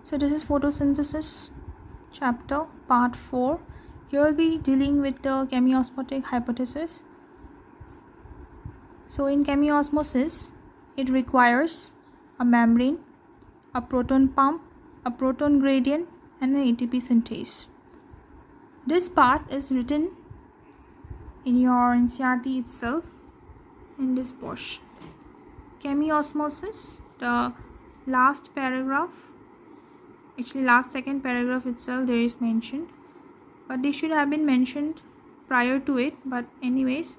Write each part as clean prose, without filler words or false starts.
So this is photosynthesis chapter part 4. Here we'll be dealing with the chemiosmotic hypothesis. So in chemiosmosis, it requires a membrane, a proton pump, a proton gradient, and an ATP synthase. This part is written in your Ncert itself in this portion. Chemiosmosis, the last paragraph, actually last second paragraph itself there is mentioned, but they should have been mentioned prior to it, but anyways,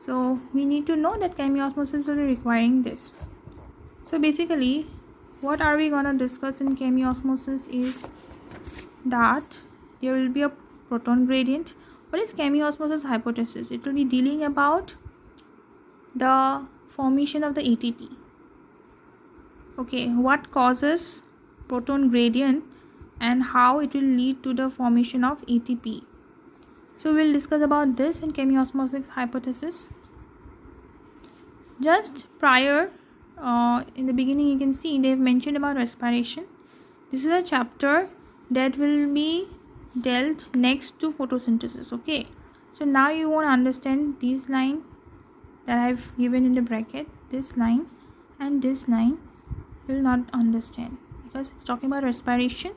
so we need to know that chemiosmosis will be requiring this. So basically what are we gonna discuss in chemiosmosis is that there will be a proton gradient. What is chemiosmosis hypothesis? It will be dealing about the formation of the ATP. Okay, what causes proton gradient and how it will lead to the formation of ATP. So we'll discuss about this in chemiosmosis hypothesis. Just prior, in the beginning you can see they've mentioned about respiration. This is a chapter that will be dealt next to photosynthesis. Okay, so now you won't understand this line that I've given in the bracket. This line and this line will not understand, because it's talking about respiration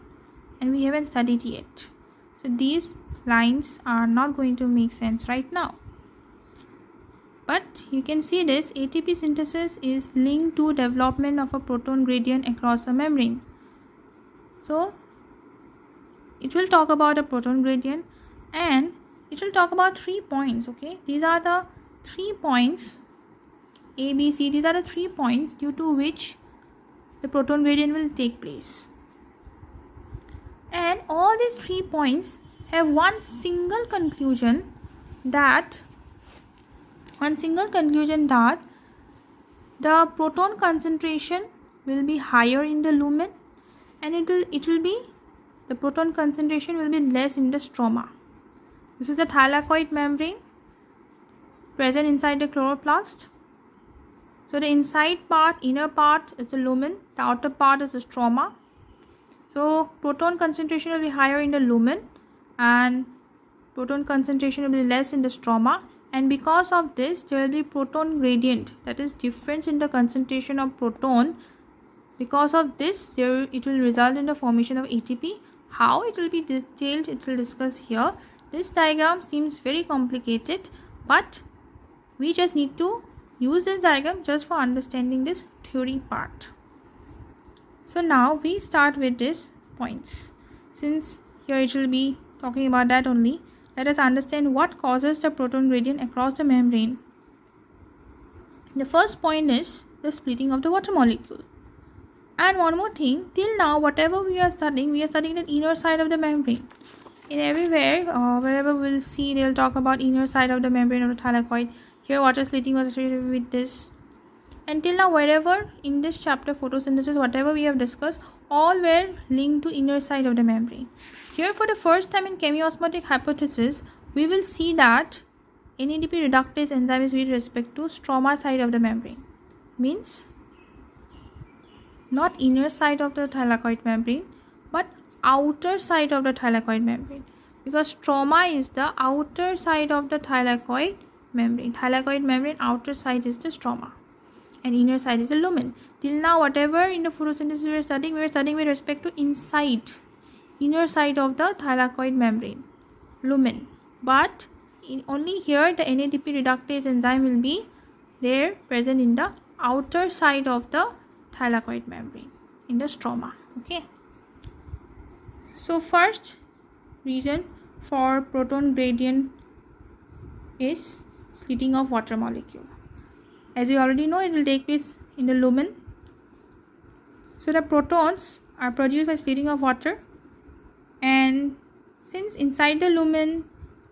and we haven't studied yet. So these lines are not going to make sense right now. But you can see this ATP synthesis is linked to development of a proton gradient across a membrane. So it will talk about a proton gradient and it will talk about 3 points. Okay, these are the 3 points A, B, C. These are the 3 points due to which the proton gradient will take place, and all these 3 points have one single conclusion that the proton concentration will be higher in the lumen and the proton concentration will be less in the stroma. This is the thylakoid membrane present inside the chloroplast. So the inside part, inner part is the lumen, the outer part is the stroma. So proton concentration will be higher in the lumen and proton concentration will be less in the stroma, and because of this there will be proton gradient, that is difference in the concentration of proton. Because of this it will result in the formation of ATP. How it will be detailed, it will discuss here. This diagram seems very complicated, but we just need to use this diagram just for understanding this theory part. So now we start with these points. Since here it will be talking about that only, let us understand what causes the proton gradient across the membrane. The first point is the splitting of the water molecule. And one more thing, till now whatever we are studying the inner side of the membrane. In everywhere, wherever we'll see, they'll talk about inner side of the membrane of the thylakoid. Here water splitting was associated with this. Until now, wherever in this chapter photosynthesis, whatever we have discussed, all were linked to inner side of the membrane. Here for the first time in chemiosmotic hypothesis, we will see that NADP reductase enzyme is with respect to stroma side of the membrane. Means not inner side of the thylakoid membrane, but outer side of the thylakoid membrane, because stroma is the outer side of the thylakoid membrane. Thylakoid membrane outer side is the stroma and inner side is the lumen. Till now whatever in the photosynthesis we were studying with respect to inner side of the thylakoid membrane, lumen, but only here the NADP reductase enzyme will be there present in the outer side of the thylakoid membrane, in the stroma. Okay, so first reason for proton gradient is splitting of water molecule. As you already know, it will take place in the lumen. So the protons are produced by splitting of water, and since inside the lumen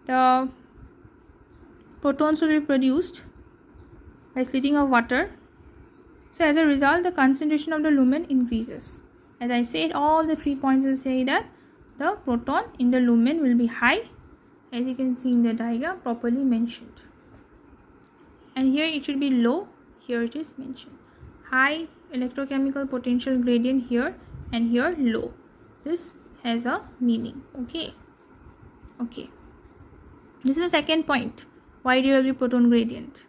the protons will be produced by splitting of water, so as a result the concentration of the lumen increases. As I said, all the 3 points will say that the proton in the lumen will be high, as you can see in the diagram properly mentioned, and here it should be low. Here it is mentioned high electrochemical potential gradient here and here low. This has a meaning. Okay. This is the second point. Why there will be proton gradient.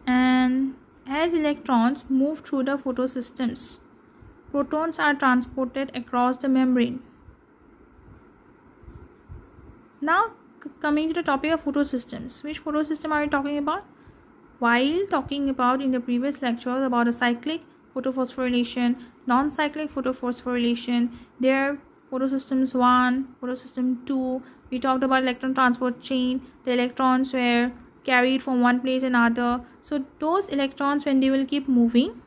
And as electrons move through the photosystems, protons are transported across the membrane. Now coming to the topic of photosystems. Which photosystem are we talking about? While talking about in the previous lecture about a cyclic photophosphorylation, non-cyclic photophosphorylation, there photosystems 1, photosystem 2, we talked about electron transport chain. The electrons were carried from one place to another. So those electrons, when they will keep moving,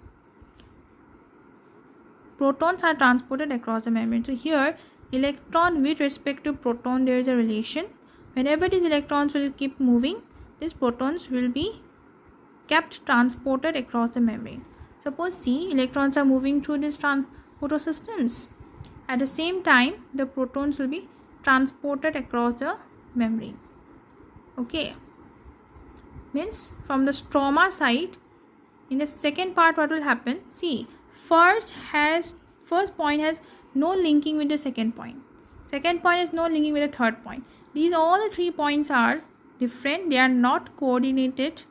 protons are transported across the membrane. So here electron with respect to proton, there is a relation. Whenever these electrons will keep moving, these protons will be kept transported across the membrane. Suppose see, electrons are moving through these photosystems. At the same time, the protons will be transported across the membrane. Okay, means from the stroma side, in the second part what will happen? See, first point has no linking with the second point. Second point has no linking with the third point. These all the 3 points are different. They are not coordinated.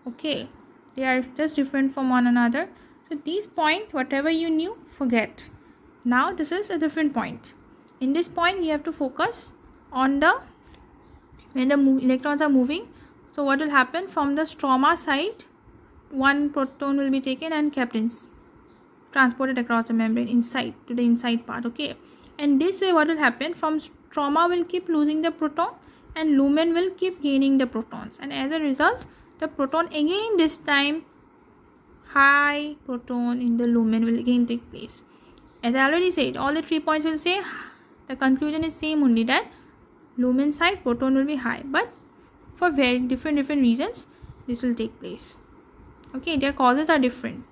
Okay, they are just different from one another. So these point, whatever you knew, forget. Now this is a different point. In this point you have to focus on the when the electrons are moving. So what will happen? From the stroma side, one proton will be taken and kept transported across the membrane inside to the inside part. Okay, and this way what will happen? From stroma will keep losing the proton and lumen will keep gaining the protons, and as a result the proton again, this time high proton in the lumen will again take place. As I already said, all the 3 points will say the conclusion is same only, that lumen side proton will be high, but for very different reasons this will take place. Okay, their causes are different,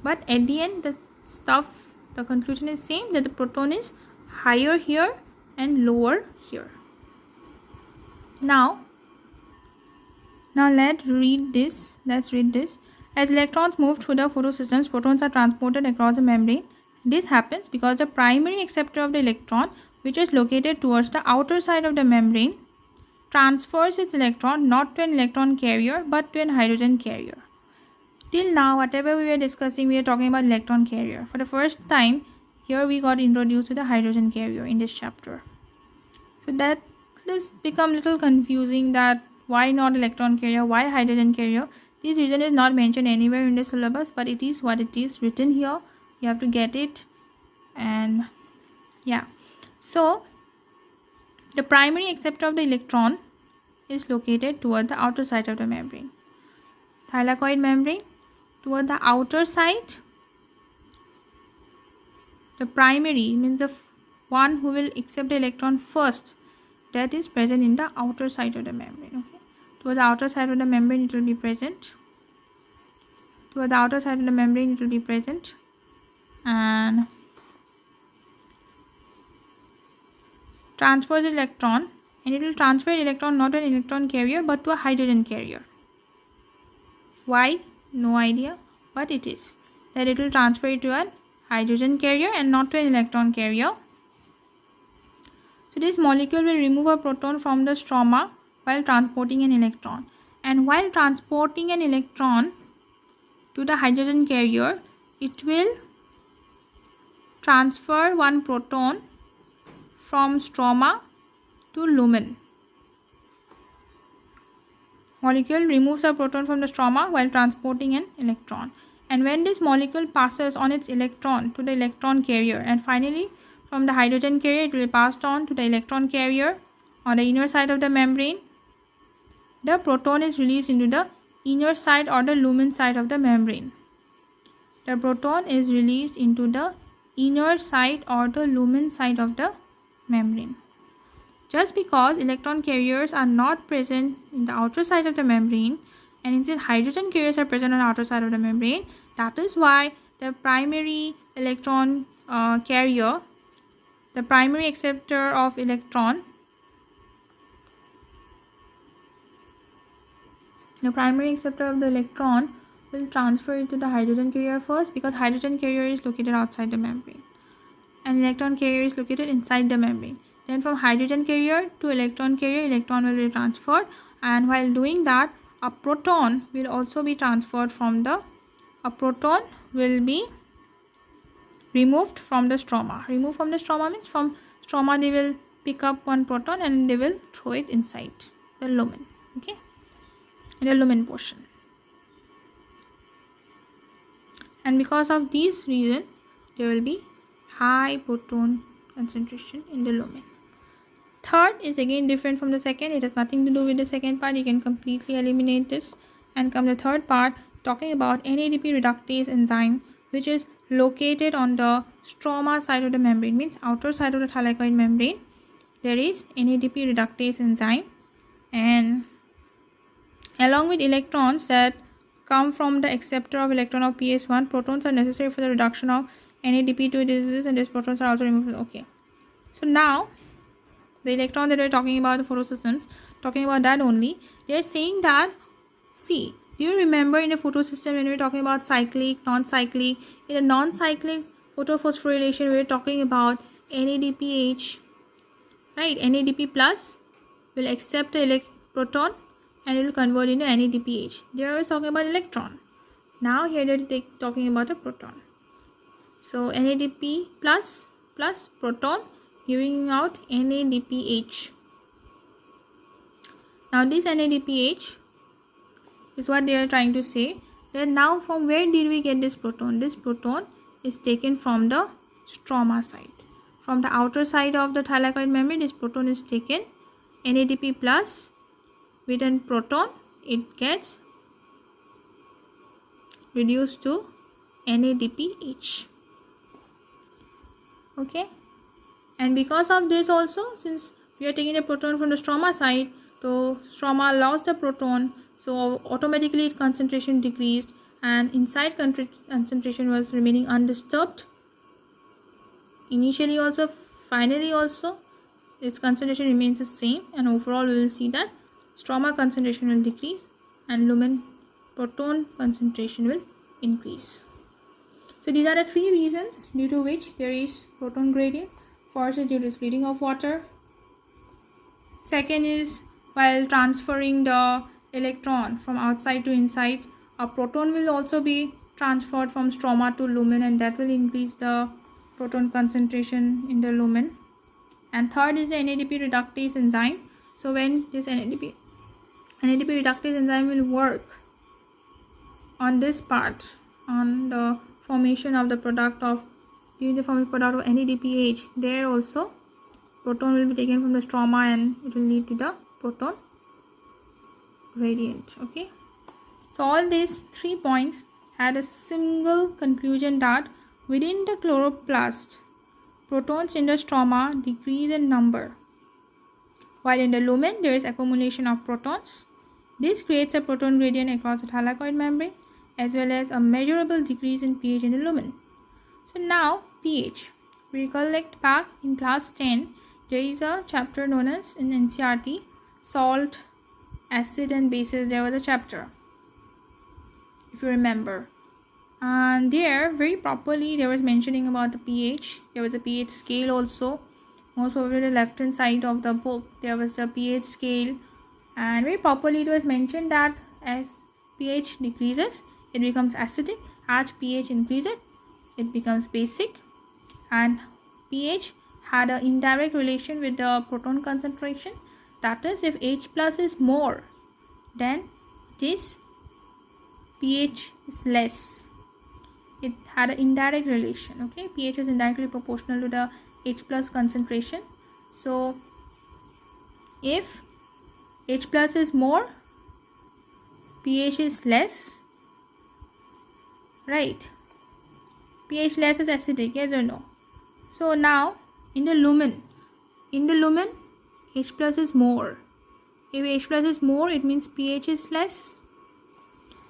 but at the end the conclusion is same, that the proton is higher here and lower here. Now let's read this. As electrons move through the photosystems, protons are transported across the membrane. This happens because the primary acceptor of the electron, which is located towards the outer side of the membrane, transfers its electron not to an electron carrier but to an hydrogen carrier. Till now, whatever we were discussing, we are talking about electron carrier. For the first time, here we got introduced to the hydrogen carrier in this chapter. So that has become a little confusing, that why not electron carrier, why hydrogen carrier. This reason is not mentioned anywhere in the syllabus, but it is what it is written here. You have to get it. And yeah, so the primary acceptor of the electron is located toward the outer side of the membrane. Thylakoid membrane, toward the outer side, the primary means the one who will accept the electron first, that is present in the outer side of the membrane. Okay, toward the outer side of the membrane it will be present. Toward the outer side of the membrane it will be present, and transfers the electron, and it will transfer the electron not to an electron carrier but to a hydrogen carrier. Why? No idea, but it is that it will transfer it to a hydrogen carrier and not to an electron carrier. So this molecule will remove a proton from the stroma while transporting an electron, and while transporting an electron to the hydrogen carrier, it will transfer one proton from stroma to lumen. Molecule removes a proton from the stroma while transporting an electron, and when this molecule passes on its electron to the electron carrier, and finally from the hydrogen carrier it will pass on to the electron carrier on the inner side of the membrane, the proton is released into the inner side or the lumen side of the membrane. The proton is released into the inner side or the lumen side of the membrane. Just because electron carriers are not present in the outer side of the membrane, and instead hydrogen carriers are present on the outer side of the membrane, that is why the primary electron carrier, the primary acceptor of electron, the primary acceptor of the electron will transfer it to the hydrogen carrier first, because hydrogen carrier is located outside the membrane and electron carrier is located inside the membrane. Then from hydrogen carrier to electron carrier, electron will be transferred, and while doing that, a proton will also be transferred from the, a proton will be removed from the stroma. Removed from the stroma means from stroma they will pick up one proton and they will throw it inside the lumen, okay, in the lumen portion. And because of these reason, there will be high proton concentration in the lumen. Third is again different from the second. It has nothing to do with the second part. You can completely eliminate this and come to the third part, talking about NADP reductase enzyme, which is located on the stroma side of the membrane, means outer side of the thylakoid membrane. There is NADP reductase enzyme, and along with electrons that come from the acceptor of electron of PS1, protons are necessary for the reduction of NADP to this, and these protons are also removed. Okay, so now the electron that we're talking about, the photosynthesis, talking about that only, they're saying that, see, do you remember in the photosystem when we're talking about cyclic, non-cyclic? In a non-cyclic photophosphorylation, we're talking about NADPH, right? NADP plus will accept the proton and it will convert into NADPH. There I was talking about electron. Now here they're talking about a proton. So NADP plus proton giving out NADPH. Now this NADPH is what they are trying to say. Then now from where did we get this proton? This proton is taken from the stroma side. From the outer side of the thylakoid membrane, this proton is taken. NADP plus with a proton, it gets reduced to NADPH. Okay, and because of this also, since we are taking the proton from the stroma side, so stroma lost the proton, so automatically its concentration decreased, and inside concentration was remaining undisturbed initially also, finally also its concentration remains the same, and overall we will see that stroma concentration will decrease and lumen proton concentration will increase. So these are the three reasons due to which there is proton gradient. First is due to splitting of water. Second is while transferring the electron from outside to inside, a proton will also be transferred from stroma to lumen, and that will increase the proton concentration in the lumen. And third is the NADP reductase enzyme. So when this NADP reductase enzyme will work on this part, on the formation of the product of NADPH, there also proton will be taken from the stroma and it will lead to the proton gradient. Okay, so all these 3 points had a single conclusion, that within the chloroplast, protons in the stroma decrease in number, while in the lumen there is accumulation of protons. This creates a proton gradient across the thylakoid membrane, as well as a measurable decrease in pH in the lumen. So now pH, we recollect back in class 10, there is a chapter known as in Ncert, salt, acid and bases. There was a chapter, if you remember, and there very properly there was mentioning about the pH. There was a pH scale also, most probably the left hand side of the book there was the pH scale, and very properly it was mentioned that as pH decreases it becomes acidic, as pH increases it becomes basic, and pH had an indirect relation with the proton concentration. That is, if H plus is more, then this pH is less. It had an indirect relation. Okay, pH is indirectly proportional to the H plus concentration. So if H plus is more, pH is less, right? pH less is acidic, yes or no? So now in the lumen H plus is more. If H plus is more, it means pH is less.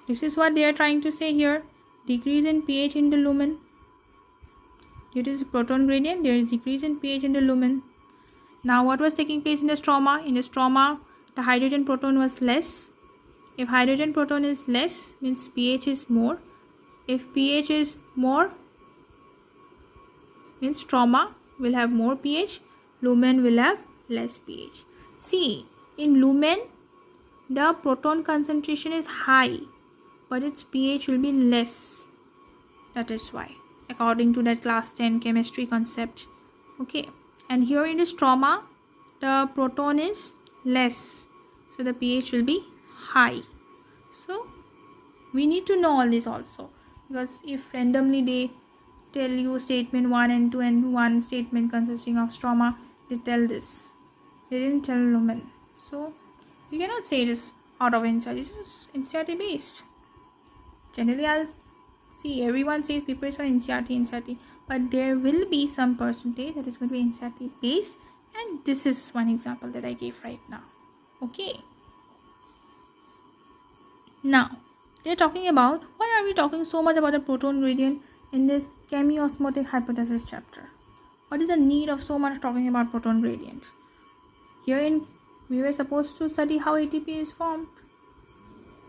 This is what they are trying to say here. Decrease in pH in the lumen. Due to this proton gradient, there is decrease in pH in the lumen. Now what was taking place in the stroma? In the stroma, the hydrogen proton was less, If hydrogen proton is less, means pH is more. If pH is more, means stroma will have more pH, lumen will have less pH. See, in lumen, the proton concentration is high, but its pH will be less. That is why, according to that class 10 chemistry concept. Okay, and here in the stroma, the proton is less, so the pH will be high. So we need to know all this also, because if randomly they tell you statement 1 and 2 and one statement consisting of stroma, they tell this, they didn't tell lumen. So you cannot say this out of Ncert. It is Ncert based. Generally I'll see everyone says papers for Ncert, but there will be some percentage that is going to be Ncert based, and this is one example that I gave right now. Okay, now they're talking about, why are we talking so much about the proton gradient in this chemiosmotic hypothesis chapter? What is the need of so much talking about proton gradient? Herein we were supposed to study how ATP is formed.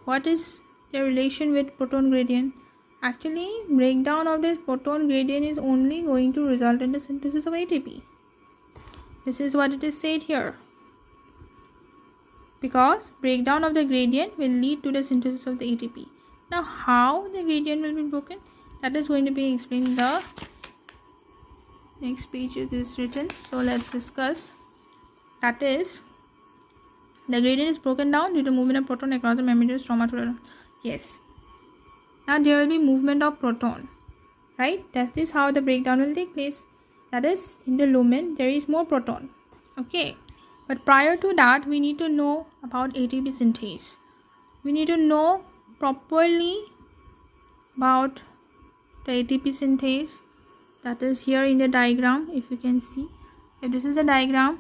What is the relation with proton gradient? Actually, breakdown of this proton gradient is only going to result in the synthesis of ATP. This is what it is said here. Because breakdown of the gradient will lead to the synthesis of the ATP. Now, how the gradient will be broken? That is going to be explained in the next page. It is written. So let's discuss. That is, the gradient is broken down due to movement of proton across the membrane of stroma. Yes. Now there will be movement of proton, right? That is how the breakdown will take place. That is, in the lumen there is more proton. Okay. But prior to that, we need to know about ATP synthase. We need to know properly about the ATP synthase. That is here in the diagram, if you can see. If this is a diagram,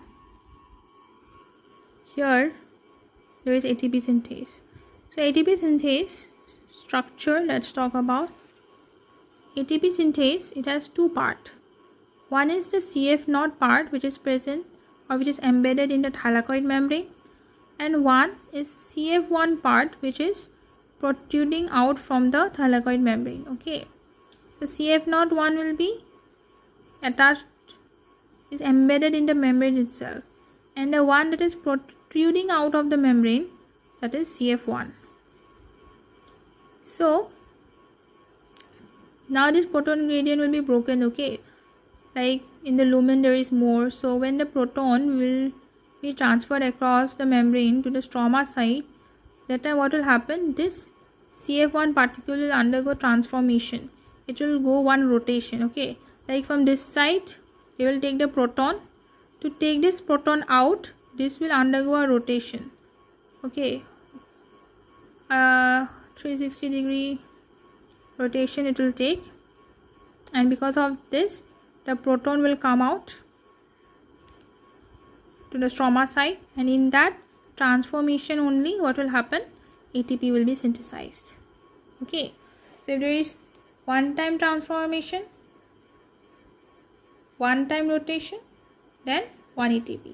here there is ATP synthase. So ATP synthase structure, let's talk about. ATP synthase, it has two parts. One is the CF0 part, which is present or which is embedded in the thylakoid membrane, and one is CF1 part, which is protruding out from the thylakoid membrane. Okay, the CF0 one will be attached, is embedded in the membrane itself, and the one that is protruding out of the membrane, that is CF1. So now this proton gradient will be broken. Okay, like in the lumen there is more, so when the proton will be transferred across the membrane to the stroma site, that time what will happen, this CF1 particle will undergo transformation. It will go one rotation. Okay, like from this side they will take the proton. To take this proton out, this will undergo a rotation. Okay, 360-degree rotation it will take, and because of this the proton will come out to the stroma site, and in that transformation only what will happen, ATP will be synthesized. Okay, so if there is one time transformation, one time rotation, then 1 ATP.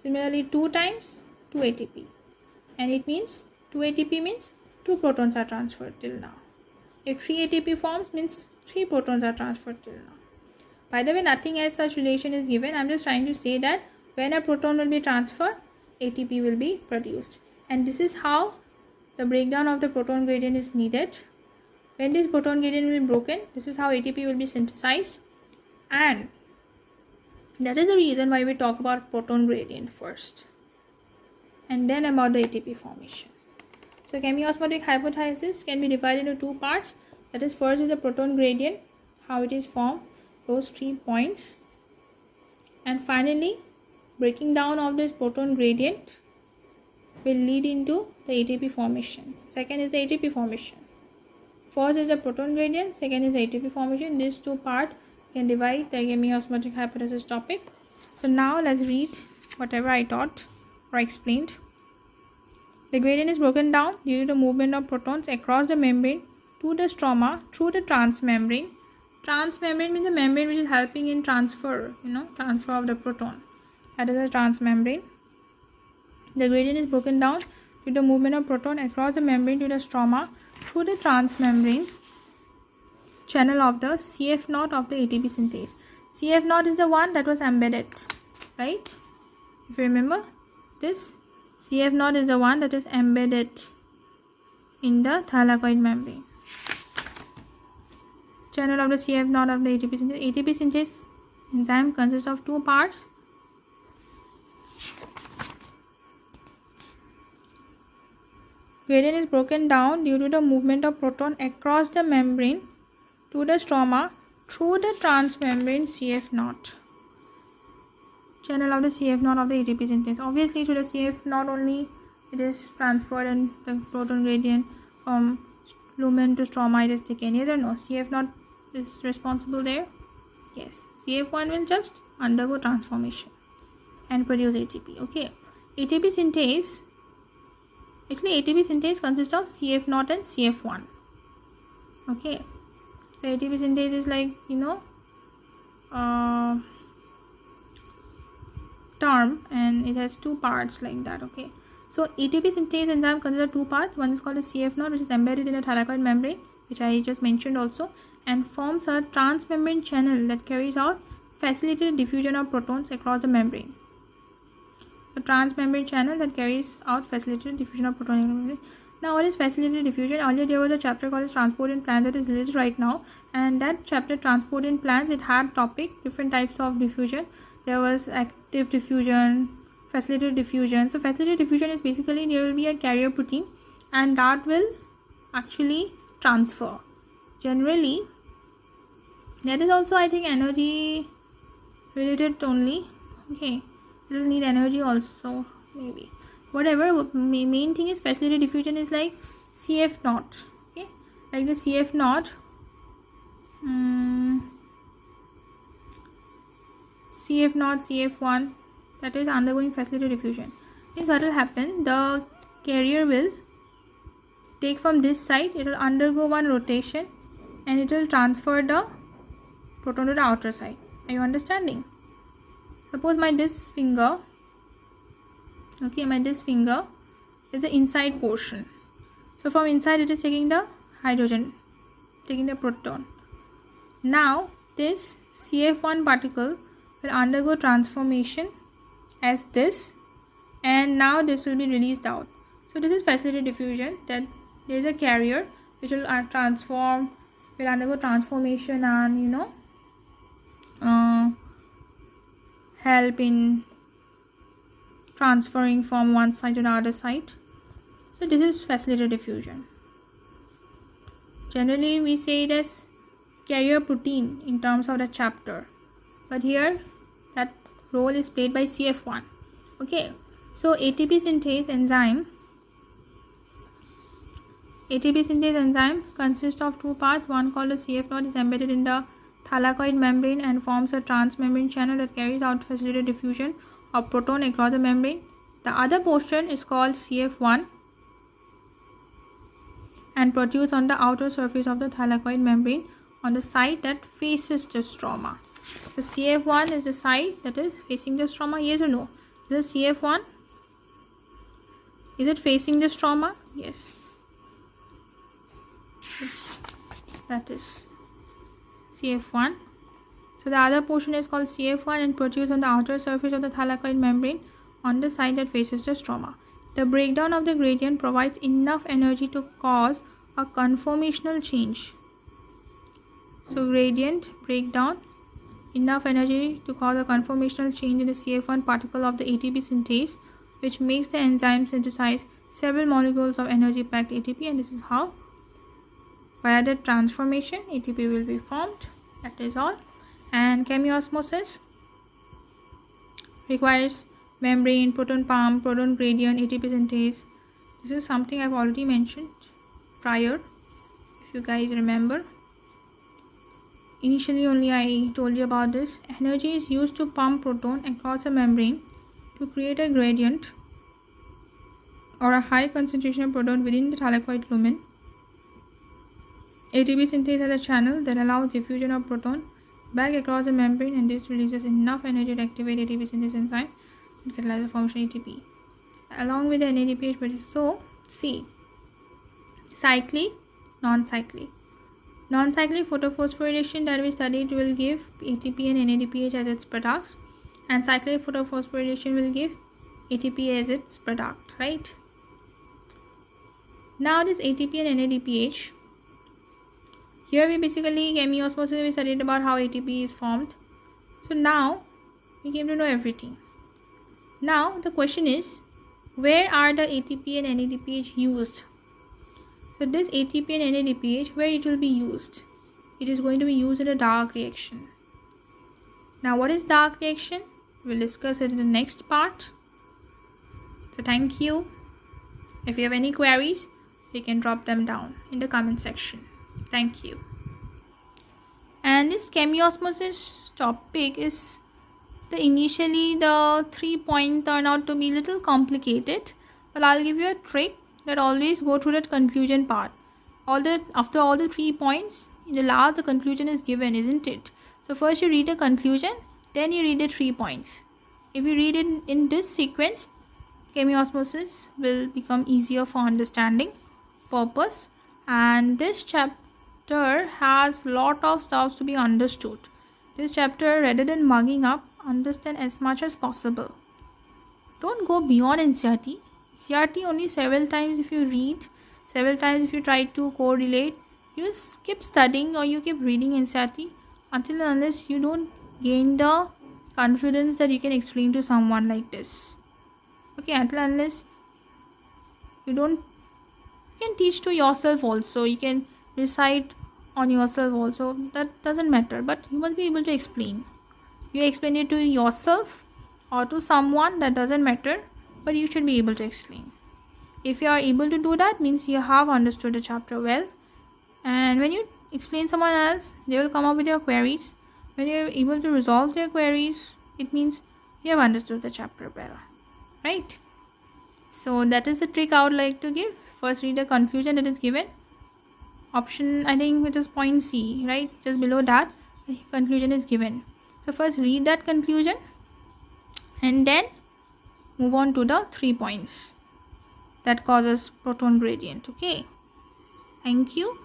Similarly 2 times 2 ATP, and it means 2 ATP means 2 protons are transferred till now. If 3 ATP forms, means 3 protons are transferred till now. By the way, nothing as such relation is given. I am just trying to say that when a proton will be transferred, ATP will be produced. And this is how the breakdown of the proton gradient is needed. When this proton gradient will be broken, this is how ATP will be synthesized. And that is the reason why we talk about proton gradient first, and then about the ATP formation. So chemiosmotic hypothesis can be divided into 2 parts. That is, first is the proton gradient, how it is formed, those 3 points, and finally breaking down of this proton gradient will lead into the ATP formation. Second is the ATP formation. First is the proton gradient, second is the ATP formation. These 2 parts can divide the chemiosmotic hypothesis topic. So now let's read whatever I taught or explained. The gradient is broken down due to the movement of protons across the membrane to the stroma through the transmembrane. Transmembrane means the membrane which is helping in transfer, transfer of the proton. That is the transmembrane. The gradient is broken down to the movement of proton across the membrane to the stroma through the transmembrane channel of the CF0 of the ATP synthase. CF0 is the one that was embedded, right? If you remember, this CF0 is the one that is embedded in the thylakoid membrane. Channel of the CF0 of the ATP synthase. ATP synthase enzyme consists of two parts. Gradient is broken down due to the movement of proton across the membrane to the stroma through the transmembrane CF0. Channel of the CF0 of the ATP synthase. Obviously, to the CF0 only it is transferred and the proton gradient from lumen to stroma it is taken. Yes or no? CF0 is responsible there? Yes. CF1 will just undergo transformation and produce ATP. Okay. ATP synthase. Actually, ATP synthase consists of CF0 and CF1. Okay. So ATP synthase is like, term, and it has two parts like that. Okay. So ATP synthase enzyme consists of two parts. One is called the CF0, which is embedded in the thylakoid membrane, which I just mentioned also, and forms a transmembrane channel that carries out facilitated diffusion of protons across the membrane. A transmembrane channel that carries out facilitated diffusion of protons across the membrane. Now, what is facilitated diffusion? Earlier there was a chapter called transport in plants that is released right now, and that chapter, transport in plants, it had topic different types of diffusion. There was active diffusion, facilitated diffusion. So facilitated diffusion is basically there will be a carrier protein and that will actually transfer. Generally, that is also, I think, energy related only. Okay, it will need energy also, maybe. Whatever, main thing is facilitated diffusion is like CF0. Okay, like the CF0. CF0, CF1, that is undergoing facilitated diffusion. Means what will happen? The carrier will take from this side, it will undergo one rotation and it will transfer the proton to the outer side. Are you understanding? Suppose this finger is the inside portion. So from inside it is taking the hydrogen, taking the proton. Now this CF1 particle will undergo transformation as this, and now this will be released out. So this is facilitated diffusion, that there is a carrier which will will undergo transformation and help in transferring from one side to the other side. So this is facilitated diffusion. Generally we say it as carrier protein in terms of the chapter, but here that role is played by CF1. Okay, so ATP synthase enzyme consists of two parts. One called the CF0 is embedded in the thylakoid membrane and forms a transmembrane channel that carries out facilitated diffusion of proton across the membrane. The other portion is called CF1 and protrudes on the outer surface of the thylakoid membrane on the side that faces the stroma. The CF1 is the side that is facing the stroma. Yes or no? This is CF1. Is it facing the stroma? Yes. That is CF1. So the other portion is called CF1 and protrudes on the outer surface of the thylakoid membrane on the side that faces the stroma. The breakdown of the gradient provides enough energy to cause a conformational change. So gradient breakdown, enough energy to cause a conformational change in the CF1 particle of the ATP synthase, which makes the enzyme synthesize several molecules of energy-packed ATP, and this is how via the transformation ATP will be formed. That is all. And chemiosmosis requires membrane, proton pump, proton gradient, ATP synthase. This is something I've already mentioned prior, if you guys remember. Initially only I told you about this. Energy is used to pump proton across a membrane to create a gradient or a high concentration of proton within the thylakoid lumen. ATP synthase has a channel that allows diffusion of proton back across the membrane, and this releases enough energy to activate ATP synthase enzyme and catalyze the formation of ATP. along with the NADPH production. So see, cyclic, non-cyclic. Non-cyclic photophosphorylation that we studied will give ATP and NADPH as its products, and cyclic photophosphorylation will give ATP as its product, right? Now this ATP and NADPH, here we basically chemiosmosis, we studied about how ATP is formed. So now we came to know everything. Now the question is, where are the ATP and NADPH used? So this ATP and NADPH, where it will be used? It is going to be used in a dark reaction. Now what is dark reaction? We'll discuss it in the next part. So thank you. If you have any queries, you can drop them down in the comment section. Thank you. And this chemiosmosis topic is initially the 3 point turned out to be little complicated, but I'll give you a trick that always go through that conclusion part. After all the 3 points, in the last the conclusion is given, isn't it? So first you read the conclusion, then you read the 3 points. If you read it in this sequence, chemiosmosis will become easier for understanding purpose, and this chapter has lot of stuff to be understood. This chapter, rather than mugging up, understand as much as possible. Don't go beyond Ncert. Ncert only several times if you read, several times if you try to correlate, you skip studying or you keep reading Ncert until and unless you don't gain the confidence that you can explain to someone like this. Okay, until and unless you can teach to yourself also, you can recite on yourself also, that doesn't matter, but you must be able to explain. You explain it to yourself or to someone, that doesn't matter, but you should be able to explain. If you are able to do that, means you have understood the chapter well, and when you explain someone else, they will come up with your queries. When you are able to resolve their queries, it means you have understood the chapter well, right? So that is the trick I would like to give. First read the conclusion that is given. Option, I think it is point C, right? Just below that, the conclusion is given. So first read that conclusion and then move on to the 3 points that causes proton gradient. Okay, thank you.